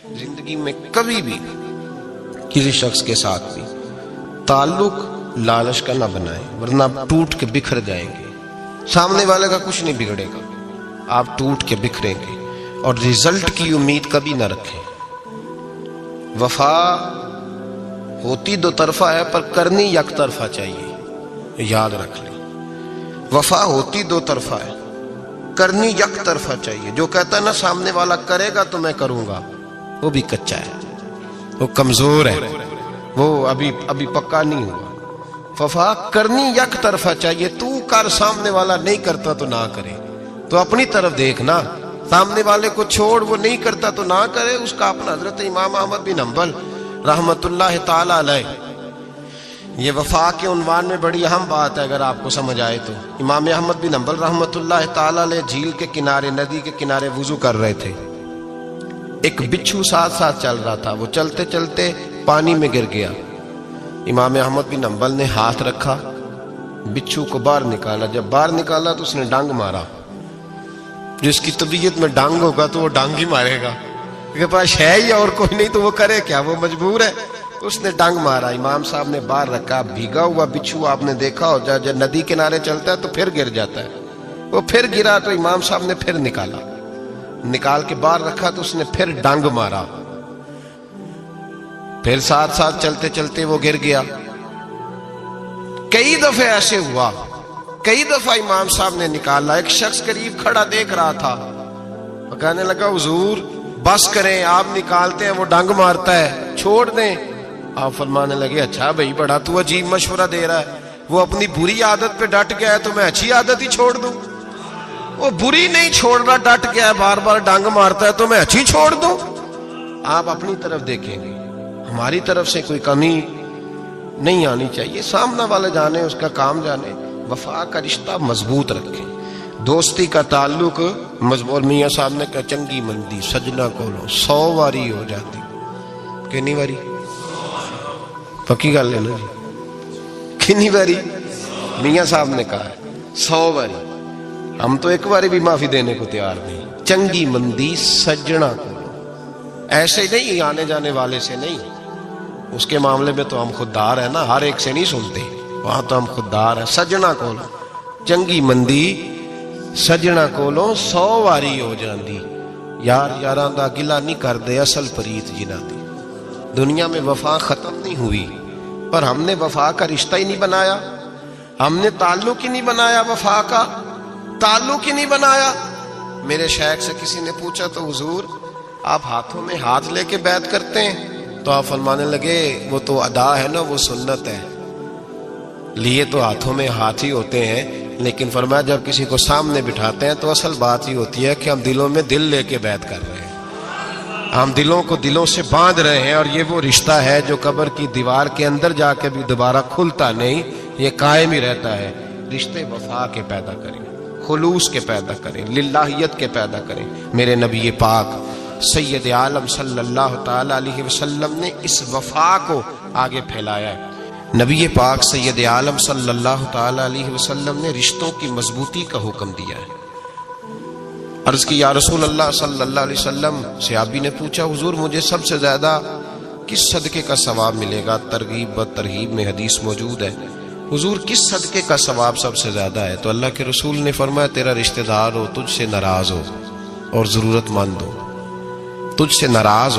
زندگی میں کبھی بھی کسی شخص کے ساتھ بھی تعلق لالچ کا نہ بنائیں، ورنہ آپ ٹوٹ کے بکھر جائیں گے۔ سامنے والے کا کچھ نہیں بگڑے گا، آپ ٹوٹ کے بکھریں گے، اور رزلٹ کی امید کبھی نہ رکھیں۔ وفا ہوتی دو طرفہ ہے پر کرنی یک طرفہ چاہیے، یاد رکھ لیں۔ وفا ہوتی دو طرفہ ہے، کرنی یک طرفہ چاہیے۔ جو کہتا ہے نا سامنے والا کرے گا تو میں کروں گا، وہ بھی کچا ہے، وہ کمزور ہے، وہ ابھی پکا نہیں ہوا۔ وفا کرنی یک طرفہ چاہیے، تو کر، سامنے والا نہیں کرتا تو نہ کرے، تو اپنی طرف دیکھنا، سامنے والے کو چھوڑ، وہ نہیں کرتا تو نہ کرے، اس کا اپنا۔ حضرت امام احمد بن حنبل رحمت اللہ تعالی علیہ، یہ وفا کے عنوان میں بڑی اہم بات ہے اگر آپ کو سمجھ آئے تو۔ امام احمد بن حنبل رحمت اللہ تعالی علیہ جھیل کے کنارے، ندی کے کنارے وضو کر رہے تھے۔ ایک بچھو ساتھ ساتھ چل رہا تھا، وہ چلتے چلتے پانی میں گر گیا۔ امام احمد بن حنبل نے ہاتھ رکھا، بچھو کو باہر نکالا۔ جب باہر نکالا تو اس نے ڈانگ مارا۔ جس کی طبیعت میں ڈانگ ہوگا تو وہ ڈانگ ہی مارے گا، کے پاس ہے ہی اور کوئی نہیں تو وہ کرے کیا، وہ مجبور ہے۔ اس نے ڈانگ مارا، امام صاحب نے باہر رکھا۔ بھیگا ہوا بچھو آپ نے دیکھا ہو، جب ندی کنارے چلتا ہے تو پھر گر جاتا ہے، وہ پھر گرا تو امام صاحب نے پھر نکالا، نکال کے باہر رکھا تو اس نے پھر ڈانگ مارا، پھر ساتھ ساتھ چلتے چلتے وہ گر گیا۔ کئی دفعہ ایسے ہوا، کئی دفعہ امام صاحب نے نکالا۔ ایک شخص قریب کھڑا دیکھ رہا تھا، وہ کہنے لگا حضور بس کریں، آپ نکالتے ہیں وہ ڈانگ مارتا ہے، چھوڑ دیں۔ آپ فرمانے لگے اچھا بھائی بڑا تو عجیب مشورہ دے رہا ہے، وہ اپنی بری عادت پہ ڈٹ گیا ہے تو میں اچھی عادت ہی چھوڑ دوں؟ وہ بری نہیں چھوڑ رہا، ڈٹ گیا ہے، بار بار ڈانگ مارتا ہے تو میں اچھی چھوڑ دوں؟ آپ اپنی طرف دیکھیں گے، ہماری طرف سے کوئی کمی نہیں آنی چاہیے، سامنے والے جانے، اس کا کام جانے۔ وفا کا رشتہ مضبوط رکھیں، دوستی کا تعلق مضبوط۔ میاں صاحب نے کہا چنگی مندی سجنا کولو 100 واری ہو جاتی، کتنی واری؟ پکی گل ہے نا جی، کتنی واری؟ میاں صاحب نے کہا 100 واری، ہم تو ایک باری بھی معافی دینے کو تیار نہیں۔ چنگی مندی سجنا کولو، ایسے نہیں آنے جانے والے سے نہیں، اس کے معاملے میں تو ہم خوددار ہیں نا، ہر ایک سے نہیں سنتے، وہاں تو ہم خوددار ہیں۔ سجنا کولو چنگی مندی سجنا کولو 100 واری ہو جاندی، یار یاراں دا گلا نہیں کر دے اصل پریت جنہاں دی۔ دنیا میں وفا ختم نہیں ہوئی، پر ہم نے وفا کا رشتہ ہی نہیں بنایا، ہم نے تعلق ہی نہیں بنایا، وفا کا تعلق ہی نہیں بنایا۔ میرے شیخ سے کسی نے پوچھا تو حضور آپ ہاتھوں میں ہاتھ لے کے بیعت کرتے ہیں؟ تو آپ فرمانے لگے وہ تو ادا ہے نا، وہ سنت ہے، لیے تو ہاتھوں میں ہاتھ ہی ہوتے ہیں، لیکن فرمایا جب کسی کو سامنے بٹھاتے ہیں تو اصل بات ہی ہوتی ہے کہ ہم دلوں میں دل لے کے بیعت کر رہے ہیں، ہم دلوں کو دلوں سے باندھ رہے ہیں، اور یہ وہ رشتہ ہے جو قبر کی دیوار کے اندر جا کے بھی دوبارہ کھلتا نہیں، یہ قائم ہی رہتا ہے۔ رشتے وفا کے پیدا کریں، خلوص کے پیدا کریں، للہیت کے پیدا کریں۔ میرے نبی پاک سید عالم صلی اللہ تعالی علیہ وسلم نے اس وفا کو آگے پھیلایا ہے۔ نبی پاک سید عالم صلی اللہ تعالی علیہ وسلم نے رشتوں کی مضبوطی کا حکم دیا ہے۔ عرض کی یا رسول اللہ صلی اللہ علیہ وسلم، صحابی نے پوچھا حضور مجھے سب سے زیادہ کس صدقے کا ثواب ملے گا؟ ترغیب و ترہیب میں حدیث موجود ہے، حضور کس صدقے کا ثواب سب سے زیادہ ہے؟ تو اللہ کے رسول نے فرمایا تیرا رشتہ دار ہو، تجھ سے ناراض ہو اور ضرورت مند ہو، تجھ سے ناراض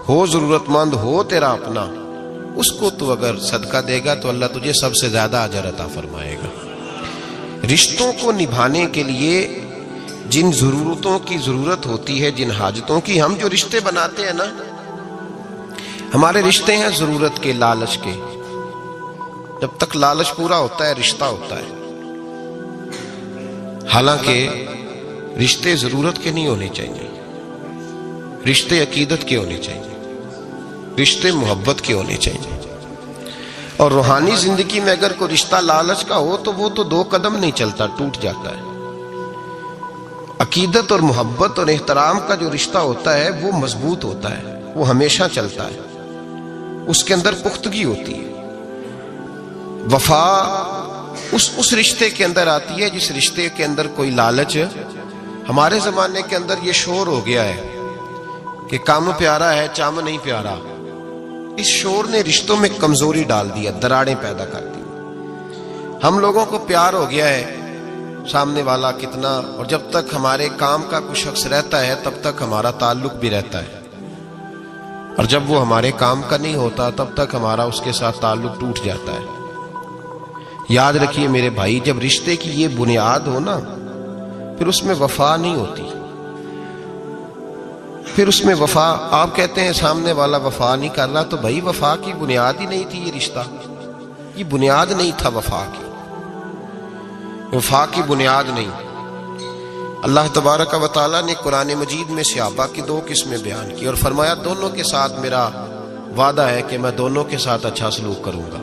ہو ضرورت مند ہو تیرا اپنا، اس کو تو اگر صدقہ دے گا تو اللہ تجھے سب سے زیادہ اجر عطا فرمائے گا۔ رشتوں کو نبھانے کے لیے جن ضرورتوں کی ضرورت ہوتی ہے، جن حاجتوں کی، ہم جو رشتے بناتے ہیں نا، ہمارے رشتے ہیں ضرورت کے، لالچ کے۔ جب تک لالچ پورا ہوتا ہے رشتہ ہوتا ہے، حالانکہ رشتے ضرورت کے نہیں ہونے چاہیے، رشتے عقیدت کے ہونے چاہیے، رشتے محبت کے ہونے چاہیے۔ اور روحانی زندگی میں اگر کوئی رشتہ لالچ کا ہو تو وہ تو 2 قدم نہیں چلتا، ٹوٹ جاتا ہے۔ عقیدت اور محبت اور احترام کا جو رشتہ ہوتا ہے وہ مضبوط ہوتا ہے، وہ ہمیشہ چلتا ہے، اس کے اندر پختگی ہوتی ہے۔ وفا اس رشتے کے اندر آتی ہے جس رشتے کے اندر کوئی لالچ۔ ہمارے زمانے کے اندر یہ شور ہو گیا ہے کہ کام پیارا ہے چم نہیں پیارا، اس شور نے رشتوں میں کمزوری ڈال دیا، دراڑیں پیدا کر دی۔ ہم لوگوں کو پیار ہو گیا ہے سامنے والا کتنا، اور جب تک ہمارے کام کا کوئی شخص رہتا ہے تب تک ہمارا تعلق بھی رہتا ہے، اور جب وہ ہمارے کام کا نہیں ہوتا تب تک ہمارا اس کے ساتھ تعلق ٹوٹ جاتا ہے۔ یاد رکھیے میرے بھائی، جب رشتے کی یہ بنیاد ہو نا، پھر اس میں وفا نہیں ہوتی، پھر اس میں وفا، آپ کہتے ہیں سامنے والا وفا نہیں کر رہا، تو بھائی وفا کی بنیاد ہی نہیں تھی یہ رشتہ، یہ بنیاد نہیں تھا وفا کی، وفا کی بنیاد نہیں۔ اللہ تبارک و تعالیٰ نے قرآن مجید میں صحابہ کی دو قسمیں بیان کی اور فرمایا دونوں کے ساتھ میرا وعدہ ہے کہ میں دونوں کے ساتھ اچھا سلوک کروں گا۔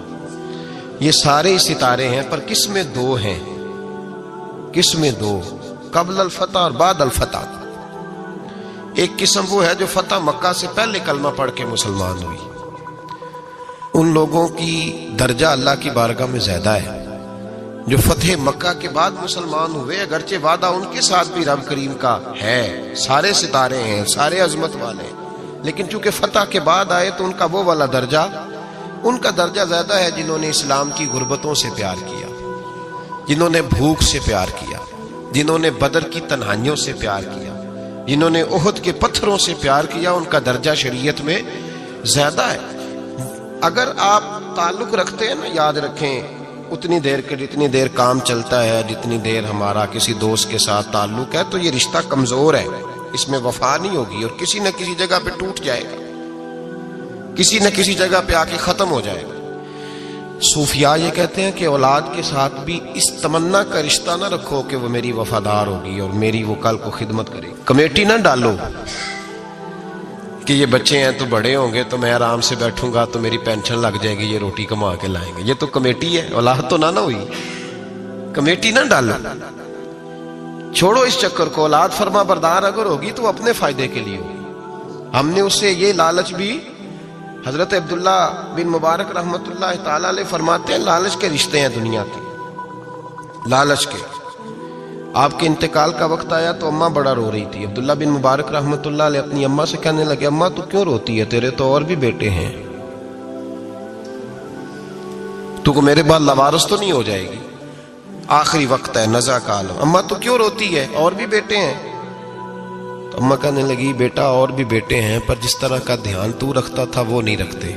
یہ سارے ستارے ہیں، پر قسمیں دو ہیں، قسمیں دو، قبل الفتح اور بعد الفتح۔ ایک قسم وہ ہے جو فتح مکہ سے پہلے کلمہ پڑھ کے مسلمان ہوئی، ان لوگوں کی درجہ اللہ کی بارگاہ میں زیادہ ہے۔ جو فتح مکہ کے بعد مسلمان ہوئے، اگرچہ وعدہ ان کے ساتھ بھی رب کریم کا ہے، سارے ستارے ہیں، سارے عظمت والے ہیں، لیکن چونکہ فتح کے بعد آئے تو ان کا وہ والا درجہ، ان کا درجہ زیادہ ہے جنہوں نے اسلام کی غربتوں سے پیار کیا، جنہوں نے بھوک سے پیار کیا، جنہوں نے بدر کی تنہائیوں سے پیار کیا، جنہوں نے احد کے پتھروں سے پیار کیا، ان کا درجہ شریعت میں زیادہ ہے۔ اگر آپ تعلق رکھتے ہیں نا، یاد رکھیں اتنی دیر کے جتنی دیر کام چلتا ہے، جتنی دیر ہمارا کسی دوست کے ساتھ تعلق ہے، تو یہ رشتہ کمزور ہے، اس میں وفا نہیں ہوگی اور کسی نہ کسی جگہ پہ ٹوٹ جائے گا، کسی نہ کسی جگہ پہ آ کے ختم ہو جائے گا۔ صوفیاء یہ کہتے ہیں کہ اولاد کے ساتھ بھی اس تمنا کا رشتہ نہ رکھو کہ وہ میری وفادار ہوگی اور میری وہ کل کو خدمت کرے گی۔ کمیٹی نہ ڈالو کہ یہ بچے ہیں تو بڑے ہوں گے تو میں آرام سے بیٹھوں گا تو میری پینشن لگ جائے گی، یہ روٹی کما کے لائیں گے، یہ تو کمیٹی ہے، اولاد تو نہ ہوئی، کمیٹی نہ ڈالو، چھوڑو اس چکر کو۔ اولاد فرما بردار اگر ہوگی تو اپنے فائدے کے لیے ہوگی۔ ہم نے اس سے یہ لالچ بھی، حضرت عبداللہ بن مبارک رحمۃ اللہ تعالی علیہ فرماتے ہیں لالچ کے رشتے ہیں دنیا کے، لالچ کے۔ آپ کے انتقال کا وقت آیا تو اماں بڑا رو رہی تھی، عبداللہ بن مبارک رحمۃ اللہ علیہ اپنی اماں سے کہنے لگے اماں تو کیوں روتی ہے، تیرے تو اور بھی بیٹے ہیں، تو کو میرے بعد لوارث تو نہیں ہو جائے گی، آخری وقت ہے، نزع کا عالم، اماں تو کیوں روتی ہے، اور بھی بیٹے ہیں؟ تو اماں کہنے لگی بیٹا اور بھی بیٹے ہیں، پر جس طرح کا دھیان تو رکھتا تھا وہ نہیں رکھتے،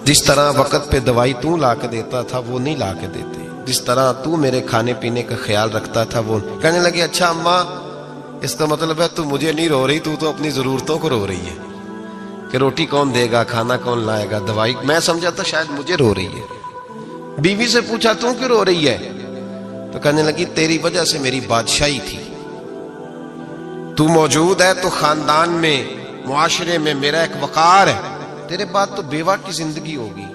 جس طرح وقت پہ دوائی تو لا کے دیتا تھا وہ نہیں لا کے دیتے، جس طرح تو میرے کھانے پینے کا خیال رکھتا تھا وہ۔ کہنے لگے اچھا اماں اس کا مطلب ہے تو مجھے نہیں رو رہی، تو اپنی ضرورتوں کو رو رہی ہے کہ روٹی کون دے گا، کھانا کون لائے گا، دوائی، میں سمجھا تھا شاید مجھے رو رہی ہے۔ بیوی سے پوچھا تو کیوں رو رہی ہے، تو کہنے لگی تیری وجہ سے میری بادشاہی تھی، تو موجود ہے تو خاندان میں، معاشرے میں میرا ایک وقار ہے، تیرے بعد تو بیوہ کی زندگی ہوگی۔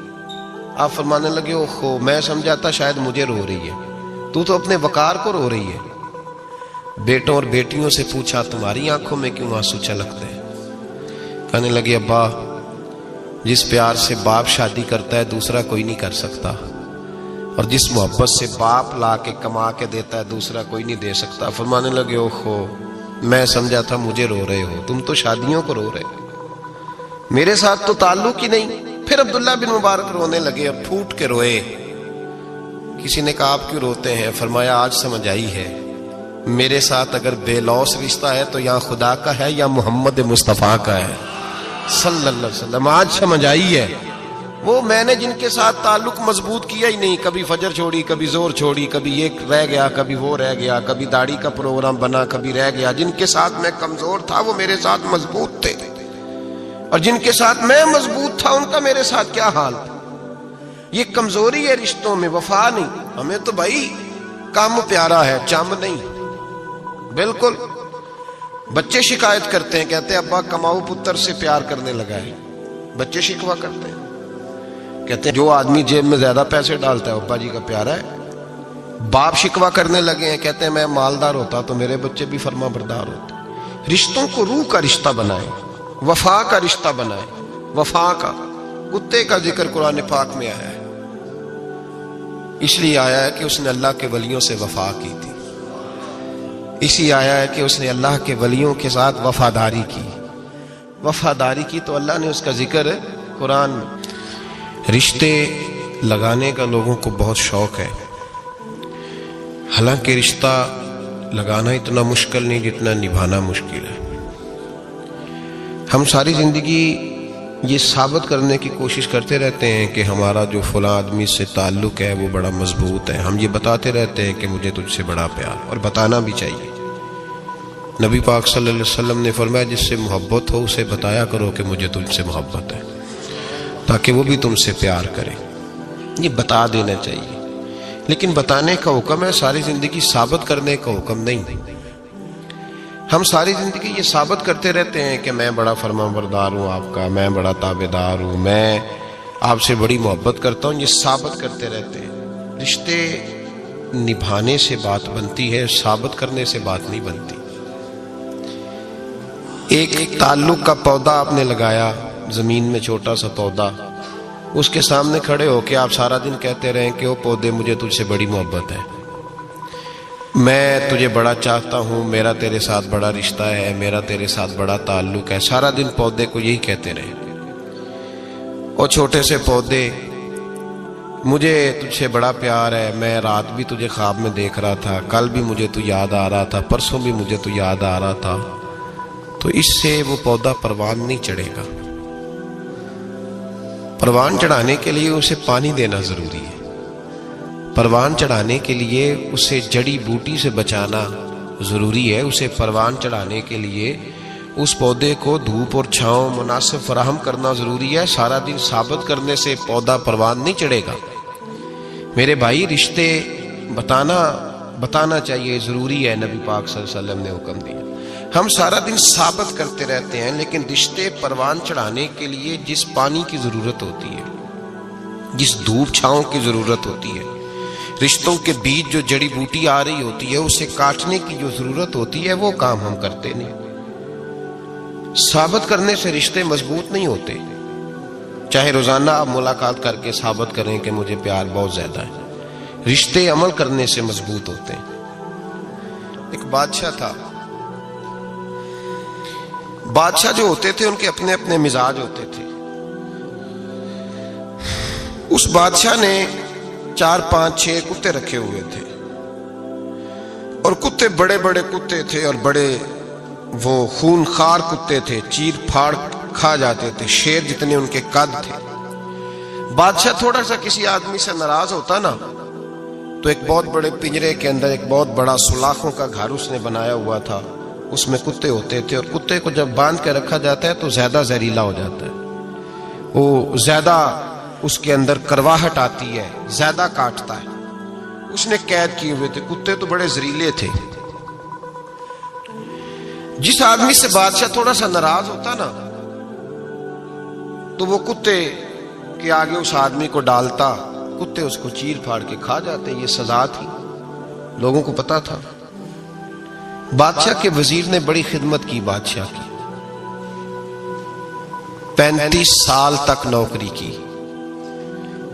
آپ فرمانے لگے اوہو میں سمجھا تھا شاید مجھے رو رہی ہے، تو اپنے وقار کو رو رہی ہے۔ بیٹوں اور بیٹیوں سے پوچھا تمہاری آنکھوں میں کیوں آنسو چھلکتے ہیں؟ کہنے لگے ابا جس پیار سے باپ شادی کرتا ہے دوسرا کوئی نہیں کر سکتا، اور جس محبت سے باپ لا کے کما کے دیتا ہے دوسرا کوئی نہیں دے سکتا۔ فرمانے لگے اوہو میں سمجھا تھا مجھے رو رہے ہو، تم تو شادیوں کو رو رہے ہو، میرے ساتھ تو تعلق ہی نہیں۔ پھر عبداللہ بن مبارک رونے لگے، اب پھوٹ کے روئے۔ کسی نے کہا آپ کیوں روتے ہیں؟ فرمایا آج سمجھ آئی ہے، میرے ساتھ اگر بے لوث رشتہ ہے تو یا خدا کا ہے یا محمد مصطفیٰ کا ہے صلی اللہ علیہ وسلم، آج سمجھ آئی ہے۔ وہ میں نے جن کے ساتھ تعلق مضبوط کیا ہی نہیں، کبھی فجر چھوڑی، کبھی زور چھوڑی، کبھی یہ رہ گیا، کبھی وہ رہ گیا، کبھی داڑھی کا پروگرام بنا، کبھی رہ گیا، جن کے ساتھ میں کمزور تھا وہ میرے ساتھ مضبوط تھے، اور جن کے ساتھ میں مضبوط تھا ان کا میرے ساتھ کیا حال تھا۔ یہ کمزوری ہے رشتوں میں، وفا نہیں۔ ہمیں تو بھائی کام پیارا ہے، چم نہیں، بالکل۔ بچے شکایت کرتے ہیں، کہتے ہیں ابا کماؤ پتر سے پیار کرنے لگا ہے، بچے شکوا کرتے ہیں، کہتے ہیں جو آدمی جیب میں زیادہ پیسے ڈالتا ہے ابا جی کا پیارا ہے۔ باپ شکوا کرنے لگے ہیں، کہتے ہیں میں مالدار ہوتا تو میرے بچے بھی فرما بردار ہوتے۔ رشتوں کو روح کا رشتہ بنائیں، وفا کا رشتہ بنائیں، وفا کا۔ کتے کا ذکر قرآن پاک میں آیا ہے، اس لیے آیا ہے کہ اس نے اللہ کے ولیوں سے وفا کی تھی۔ اسی آیا ہے کہ اس نے اللہ کے ولیوں کے ساتھ وفاداری کی تو اللہ نے اس کا ذکر قرآن میں۔ رشتے لگانے کا لوگوں کو بہت شوق ہے، حالانکہ رشتہ لگانا اتنا مشکل نہیں جتنا نبھانا مشکل ہے۔ ہم ساری زندگی یہ ثابت کرنے کی کوشش کرتے رہتے ہیں کہ ہمارا جو فلاں آدمی سے تعلق ہے وہ بڑا مضبوط ہے، ہم یہ بتاتے رہتے ہیں کہ مجھے تجھ سے بڑا پیار، اور بتانا بھی چاہیے۔ نبی پاک صلی اللہ علیہ وسلم نے فرمایا جس سے محبت ہو اسے بتایا کرو کہ مجھے تجھ سے محبت ہے، تاکہ وہ بھی تم سے پیار کرے۔ یہ بتا دینا چاہیے، لیکن بتانے کا حکم ہے، ساری زندگی ثابت کرنے کا حکم نہیں۔ ہم ساری زندگی یہ ثابت کرتے رہتے ہیں کہ میں بڑا فرمانبردار ہوں آپ کا، میں بڑا تابعدار ہوں، میں آپ سے بڑی محبت کرتا ہوں، یہ ثابت کرتے رہتے ہیں۔ رشتے نبھانے سے بات بنتی ہے، ثابت کرنے سے بات نہیں بنتی۔ ایک تعلق کا پودا آپ نے لگایا زمین میں، چھوٹا سا پودا، اس کے سامنے کھڑے ہو کے آپ سارا دن کہتے رہیں کہ او پودے مجھے تجھ سے بڑی محبت ہے، میں تجھے بڑا چاہتا ہوں، میرا تیرے ساتھ بڑا رشتہ ہے، میرا تیرے ساتھ بڑا تعلق ہے، سارا دن پودے کو یہی کہتے رہے۔ اور چھوٹے سے پودے، مجھے تجھ سے بڑا پیار ہے، میں رات بھی تجھے خواب میں دیکھ رہا تھا، کل بھی مجھے تو یاد آ رہا تھا، پرسوں بھی مجھے تو یاد آ رہا تھا، تو اس سے وہ پودا پروان نہیں چڑھے گا۔ پروان چڑھانے کے لیے اسے پانی دینا ضروری ہے، پروان چڑھانے کے لیے اسے جڑی بوٹی سے بچانا ضروری ہے، اسے پروان چڑھانے کے لیے اس پودے کو دھوپ اور چھاؤں مناسب فراہم کرنا ضروری ہے۔ سارا دن ثابت کرنے سے پودا پروان نہیں چڑھے گا۔ میرے بھائی، رشتے بتانا چاہیے، ضروری ہے، نبی پاک صلی اللہ علیہ وسلم نے حکم دیا۔ ہم سارا دن ثابت کرتے رہتے ہیں، لیکن رشتے پروان چڑھانے کے لیے جس پانی کی ضرورت ہوتی ہے، جس دھوپ چھاؤں کی ضرورت ہوتی ہے، رشتوں کے بیچ جو جڑی بوٹی آ رہی ہوتی ہے اسے کاٹنے کی جو ضرورت ہوتی ہے، وہ کام ہم کرتے نہیں۔ ثابت کرنے سے رشتے مضبوط نہیں ہوتے، چاہے روزانہ آپ ملاقات کر کے ثابت کریں کہ مجھے پیار بہت زیادہ ہے، رشتے عمل کرنے سے مضبوط ہوتے ہیں۔ ایک بادشاہ تھا، بادشاہ جو ہوتے تھے ان کے اپنے اپنے مزاج ہوتے تھے۔ اس بادشاہ نے 4 5 6 کتے رکھے ہوئے تھے، اور کتے بڑے بڑے کتے تھے، اور بڑے وہ خون خار کتے تھے، چیر پھاڑ کھا جاتے تھے، شیر جتنے ان کے قد تھے۔ بادشاہ تھوڑا سا کسی آدمی سے ناراض ہوتا نا، تو ایک بہت بڑے پنجرے کے اندر ایک بہت بڑا سلاخوں کا گھر اس نے بنایا ہوا تھا، اس میں کتے ہوتے تھے، اور کتے کو جب باندھ کے رکھا جاتا ہے تو زیادہ زہریلا ہو جاتا ہے، وہ زیادہ اس کے اندر کرواہٹ آتی ہے، زیادہ کاٹتا ہے۔ اس نے قید کیے ہوئے تھے، کتے تو بڑے زہریلے تھے۔ جس آدمی سے بادشاہ تھوڑا سا ناراض ہوتا نا، تو وہ کتے کے آگے اس آدمی کو ڈالتا، کتے اس کو چیر پھاڑ کے کھا جاتے۔ یہ سزا تھی، لوگوں کو پتا تھا۔ بادشاہ کے وزیر نے بڑی خدمت کی بادشاہ کی، 35 سال تک نوکری کی،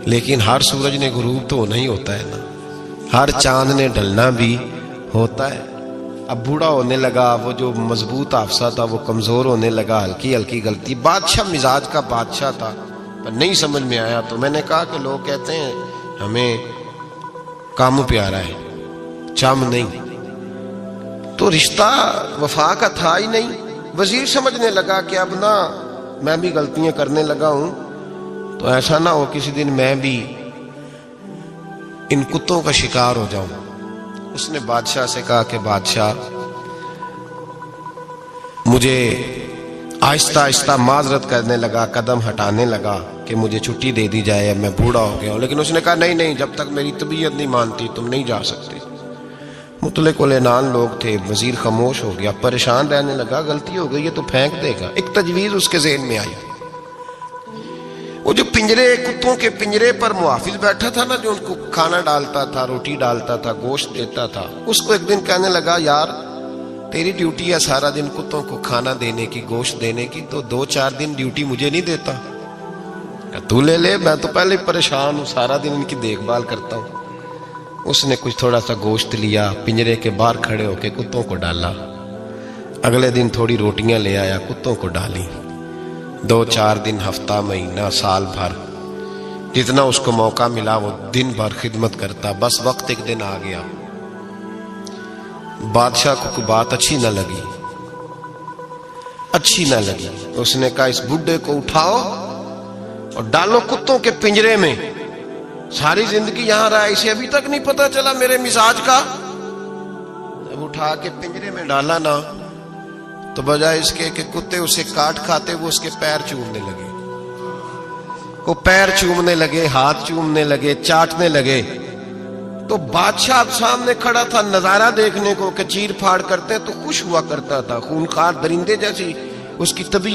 لیکن ہر سورج نے غروب تو ہونا ہی ہوتا ہے نا، ہر چاند نے ڈھلنا بھی ہوتا ہے۔ اب بوڑھا ہونے لگا، وہ جو مضبوط حافظہ تھا وہ کمزور ہونے لگا، ہلکی ہلکی غلطی۔ بادشاہ مزاج کا بادشاہ تھا، پر نہیں سمجھ میں آیا، تو میں نے کہا کہ لوگ کہتے ہیں ہمیں کام پیارا ہے، چم نہیں، تو رشتہ وفا کا تھا ہی نہیں۔ وزیر سمجھنے لگا کہ اب نہ میں بھی غلطیاں کرنے لگا ہوں، تو ایسا نہ ہو کسی دن میں بھی ان کتوں کا شکار ہو جاؤں۔ اس نے بادشاہ سے کہا کہ بادشاہ، مجھے آہستہ آہستہ معذرت کرنے لگا، قدم ہٹانے لگا کہ مجھے چھٹی دے دی جائے، اب میں بوڑھا ہو گیا ہوں۔ لیکن اس نے کہا نہیں، جب تک میری طبیعت نہیں مانتی تم نہیں جا سکتے۔ مطلق العنان لوگ تھے، وزیر خاموش ہو گیا، پریشان رہنے لگا، غلطی ہو گئی یہ تو پھینک دے گا۔ ایک تجویز اس کے ذہن میں آئی، وہ جو کتوں کے پنجرے پر محافظ بیٹھا تھا نا، جو ان کو کھانا ڈالتا تھا، روٹی ڈالتا تھا، گوشت دیتا تھا، اس کو ایک دن کہنے لگا، یار تیری ڈیوٹی ہے سارا دن کتوں کو کھانا دینے کی، گوشت دینے کی، تو 2-4 دن ڈیوٹی مجھے نہیں دیتا؟ تو لے لے، میں تو پہلے پریشان ہوں، سارا دن ان کی دیکھ بھال کرتا ہوں۔ اس نے کچھ تھوڑا سا گوشت لیا, پنجرے کے باہر کھڑے ہو کے کتوں کو ڈالا. اگلے دن تھوڑی روٹیاں لے آیا, کتوں کو ڈالی. 2-4 دن, ہفتہ, مہینہ, سال بھر, جتنا اس کو موقع ملا وہ دن بھر خدمت کرتا. بس وقت ایک دن آ گیا, بادشاہ کو کوئی بات اچھی نہ لگی. اس نے کہا اس بڈھے کو اٹھاؤ اور ڈالو کتوں کے پنجرے میں. ساری زندگی یہاں رہا, اسے ابھی تک نہیں پتا چلا میرے مزاج کا. جب اٹھا کے پنجرے میں ڈالا نا, تو بجائے اس کے کہ کتے اسے کاٹ کھاتے, وہ اس کے پیر چومنے لگے. وہ پیر چومنے لگے, ہاتھ چومنے لگے, چاٹنے لگے. تو بادشاہ سامنے کھڑا تھا نظارہ دیکھنے کو کہ چیر پھاڑ کرتے تو خوش ہوا کرتا تھا. خونخوار درندے جیسی اس کی طبیعت